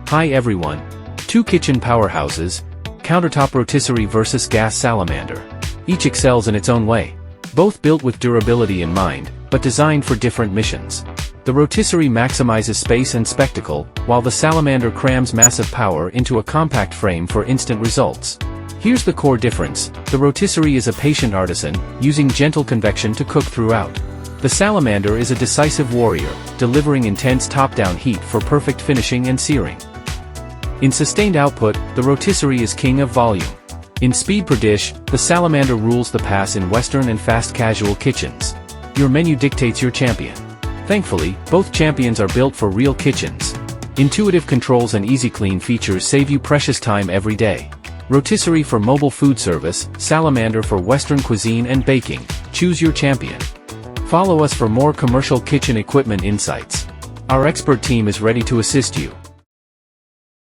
Hi everyone. Two kitchen powerhouses, countertop rotisserie versus gas salamander. Each excels in its own way. Both built with durability in mind, but designed for different missions. The rotisserie maximizes space and spectacle, while the salamander crams massive power into a compact frame for instant results. Here's the core difference: the rotisserie is a patient artisan, using gentle convection to cook throughout. The salamander is a decisive warrior, delivering intense top-down heat for perfect finishing and searing. In sustained output, the rotisserie is king of volume. In speed per dish, the salamander rules the pass in Western and fast casual kitchens. Your menu dictates your champion. Thankfully, both champions are built for real kitchens. Intuitive controls and easy clean features save you precious time every day. Rotisserie for mobile food service, salamander for Western cuisine and baking. Choose your champion. Follow us for more commercial kitchen equipment insights. Our expert team is ready to assist you.